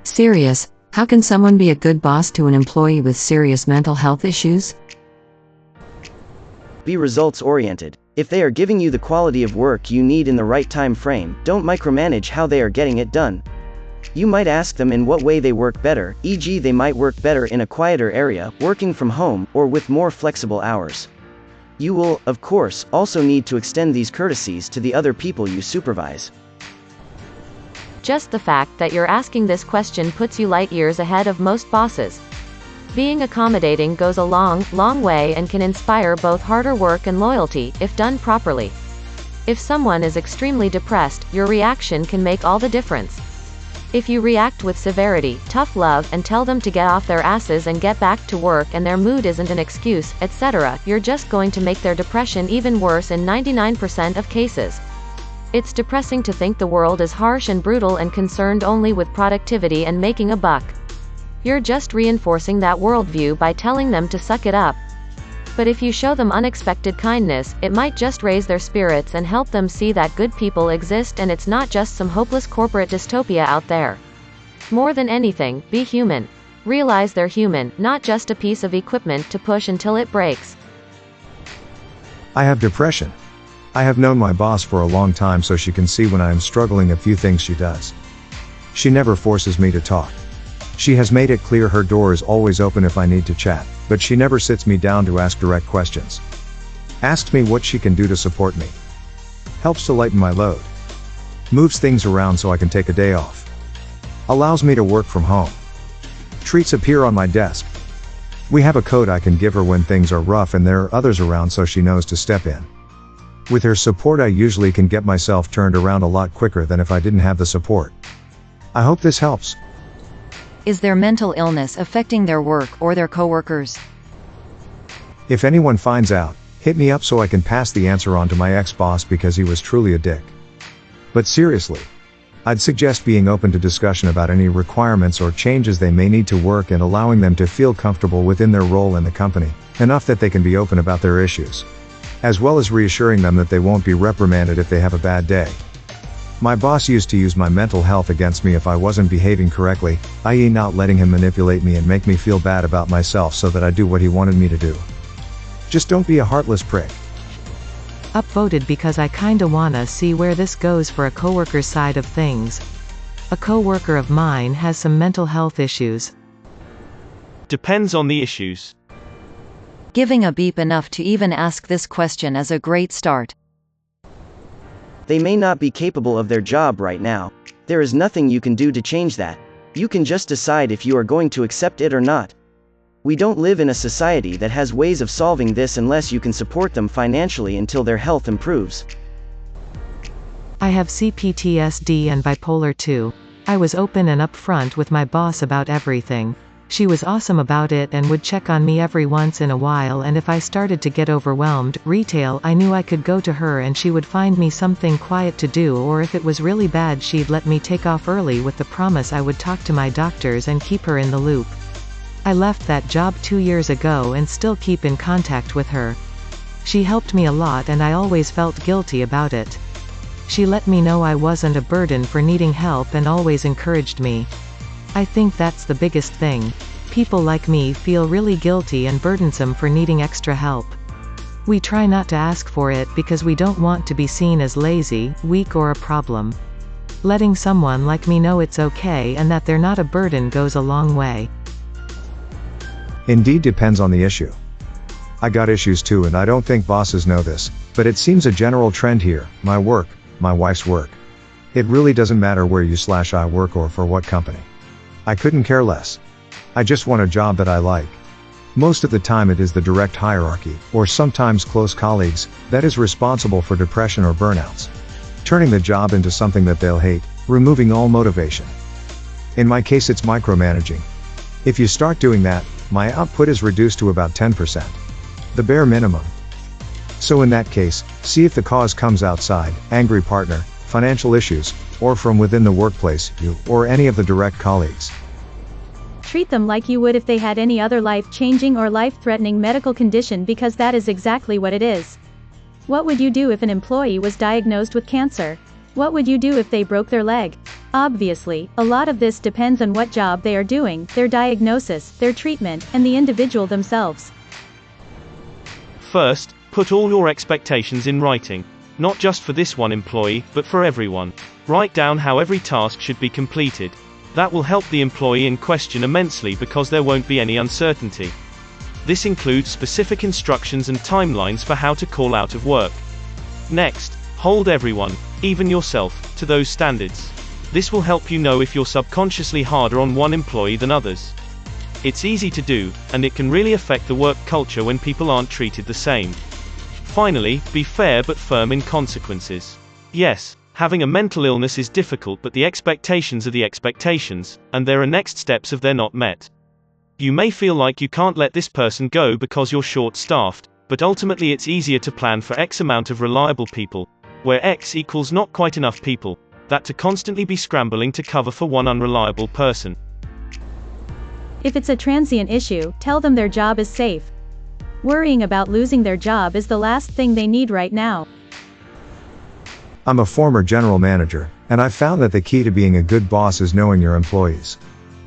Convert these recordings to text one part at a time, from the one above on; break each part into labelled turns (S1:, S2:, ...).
S1: Serious, how can someone be a good boss to an employee with serious mental health issues?
S2: Be results-oriented. If they are giving you the quality of work you need in the right time frame, don't micromanage how they are getting it done. You might ask them in what way they work better, e.g. they might work better in a quieter area, working from home, or with more flexible hours. You will, of course, also need to extend these courtesies to the other people you supervise.
S3: Just the fact that you're asking this question puts you light years ahead of most bosses. Being accommodating goes a long, long way and can inspire both harder work and loyalty, if done properly. If someone is extremely depressed, your reaction can make all the difference. If you react with severity, tough love, and tell them to get off their asses and get back to work and their mood isn't an excuse, etc., you're just going to make their depression even worse in 99% of cases. It's depressing to think the world is harsh and brutal and concerned only with productivity and making a buck. You're just reinforcing that worldview by telling them to suck it up. But if you show them unexpected kindness, it might just raise their spirits and help them see that good people exist and it's not just some hopeless corporate dystopia out there. More than anything, be human. Realize they're human, not just a piece of equipment to push until it breaks.
S4: I have depression. I have known my boss for a long time, so she can see when I am struggling. A few things she does. She never forces me to talk. She has made it clear her door is always open if I need to chat, but she never sits me down to ask direct questions. Asks me what she can do to support me. Helps to lighten my load. Moves things around so I can take a day off. Allows me to work from home. Treats appear on my desk. We have a code I can give her when things are rough and there are others around, so she knows to step in. With her support I usually can get myself turned around a lot quicker than if I didn't have the support. I hope this helps.
S5: Is their mental illness affecting their work or their coworkers?
S4: If anyone finds out, hit me up so I can pass the answer on to my ex-boss because he was truly a dick. But seriously, I'd suggest being open to discussion about any requirements or changes they may need to work and allowing them to feel comfortable within their role in the company, enough that they can be open about their issues. As well as reassuring them that they won't be reprimanded if they have a bad day. My boss used to use my mental health against me if I wasn't behaving correctly, i.e. not letting him manipulate me and make me feel bad about myself so that I do what he wanted me to do. Just don't be a heartless prick.
S6: Upvoted because I kinda wanna see where this goes for a coworker's side of things. A coworker of mine has some mental health issues.
S7: Depends on the issues.
S5: Giving a beep enough to even ask this question is a great start.
S2: They may not be capable of their job right now. There is nothing you can do to change that. You can just decide if you are going to accept it or not. We don't live in a society that has ways of solving this unless you can support them financially until their health improves.
S6: I have CPTSD and bipolar 2. I was open and upfront with my boss about everything. She was awesome about it and would check on me every once in a while, and if I started to get overwhelmed, retail, I knew I could go to her and she would find me something quiet to do, or if it was really bad she'd let me take off early with the promise I would talk to my doctors and keep her in the loop. I left that job 2 years ago and still keep in contact with her. She helped me a lot and I always felt guilty about it. She let me know I wasn't a burden for needing help and always encouraged me. I think that's the biggest thing. People like me feel really guilty and burdensome for needing extra help. We try not to ask for it because we don't want to be seen as lazy, weak, or a problem. Letting someone like me know it's okay and that they're not a burden goes a long way.
S4: Indeed, depends on the issue. I got issues too, and I don't think bosses know this, but it seems a general trend here. My work, my wife's work. It really doesn't matter where you/I work or for what company. I couldn't care less. I just want a job that I like. Most of the time it is the direct hierarchy, or sometimes close colleagues, that is responsible for depression or burnouts. Turning the job into something that they'll hate, removing all motivation. In my case it's micromanaging. If you start doing that, my output is reduced to about 10%. The bare minimum. So in that case, see if the cause comes outside, angry partner, financial issues, or from within the workplace, you, or any of the direct colleagues.
S8: Treat them like you would if they had any other life-changing or life-threatening medical condition, because that is exactly what it is. What would you do if an employee was diagnosed with cancer? What would you do if they broke their leg? Obviously, a lot of this depends on what job they are doing, their diagnosis, their treatment, and the individual themselves.
S7: First, put all your expectations in writing. Not just for this one employee, but for everyone. Write down how every task should be completed. That will help the employee in question immensely because there won't be any uncertainty. This includes specific instructions and timelines for how to call out of work. Next, hold everyone, even yourself, to those standards. This will help you know if you're subconsciously harder on one employee than others. It's easy to do, and it can really affect the work culture when people aren't treated the same. Finally, be fair but firm in consequences. Yes, having a mental illness is difficult, but the expectations are the expectations, and there are next steps if they're not met. You may feel like you can't let this person go because you're short-staffed, but ultimately it's easier to plan for X amount of reliable people, where X equals not quite enough people, that to constantly be scrambling to cover for one unreliable person.
S8: If it's a transient issue, tell them their job is safe. Worrying about losing their job is the last thing they need right now.
S4: I'm a former general manager, and I've found that the key to being a good boss is knowing your employees.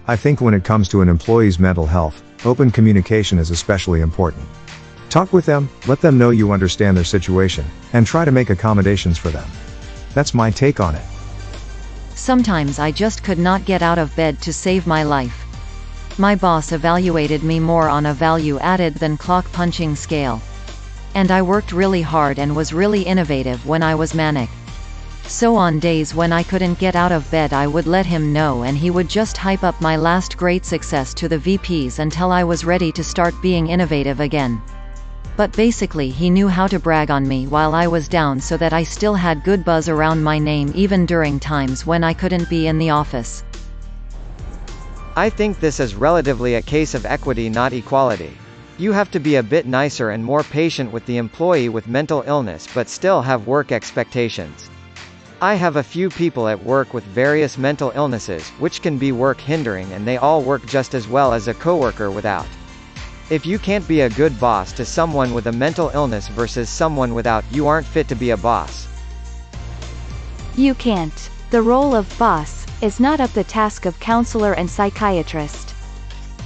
S4: I think when it comes to an employee's mental health, open communication is especially important. Talk with them, let them know you understand their situation, and try to make accommodations for them. That's my take on it.
S5: Sometimes I just could not get out of bed to save my life. My boss evaluated me more on a value added than clock punching scale. And I worked really hard and was really innovative when I was manic. So on days when I couldn't get out of bed, I would let him know, and he would just hype up my last great success to the VPs until I was ready to start being innovative again. But basically he knew how to brag on me while I was down so that I still had good buzz around my name even during times when I couldn't be in the office.
S9: I think this is relatively a case of equity, not equality. You have to be a bit nicer and more patient with the employee with mental illness but still have work expectations. I have a few people at work with various mental illnesses, which can be work hindering, and they all work just as well as a coworker without. If you can't be a good boss to someone with a mental illness versus someone without, you aren't fit to be a boss.
S10: You can't. The role of boss is not up the task of counselor and psychiatrist.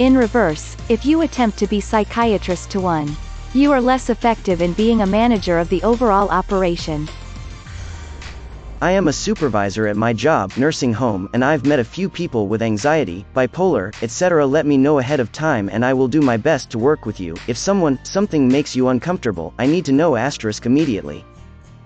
S10: In reverse, if you attempt to be psychiatrist to one, you are less effective in being a manager of the overall operation.
S2: I am a supervisor at my job, nursing home, and I've met a few people with anxiety, bipolar, etc. Let me know ahead of time and I will do my best to work with you. If something makes you uncomfortable, I need to know immediately.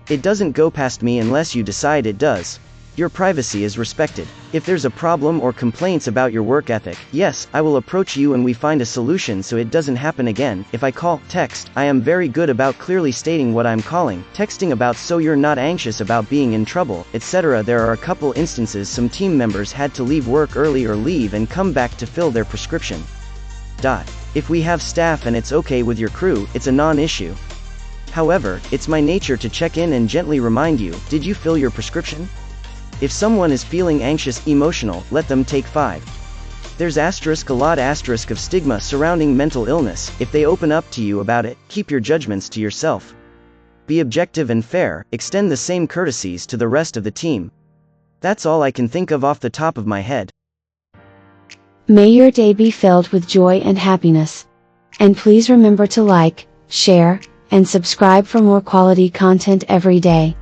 S2: It doesn't go past me unless you decide it does. Your privacy is respected. If there's a problem or complaints about your work ethic, yes, I will approach you and we find a solution so it doesn't happen again. If I call, text, I am very good about clearly stating what I'm calling, texting about so you're not anxious about being in trouble, etc. There are a couple instances some team members had to leave work early or leave and come back to fill their prescription. If we have staff and it's okay with your crew, it's a non-issue. However, it's my nature to check in and gently remind you, did you fill your prescription? If someone is feeling anxious, emotional, let them take 5. There's a lot of stigma surrounding mental illness. If they open up to you about it, keep your judgments to yourself. Be objective and fair, extend the same courtesies to the rest of the team. That's all I can think of off the top of my head.
S11: May your day be filled with joy and happiness. And please remember to like, share, and subscribe for more quality content every day.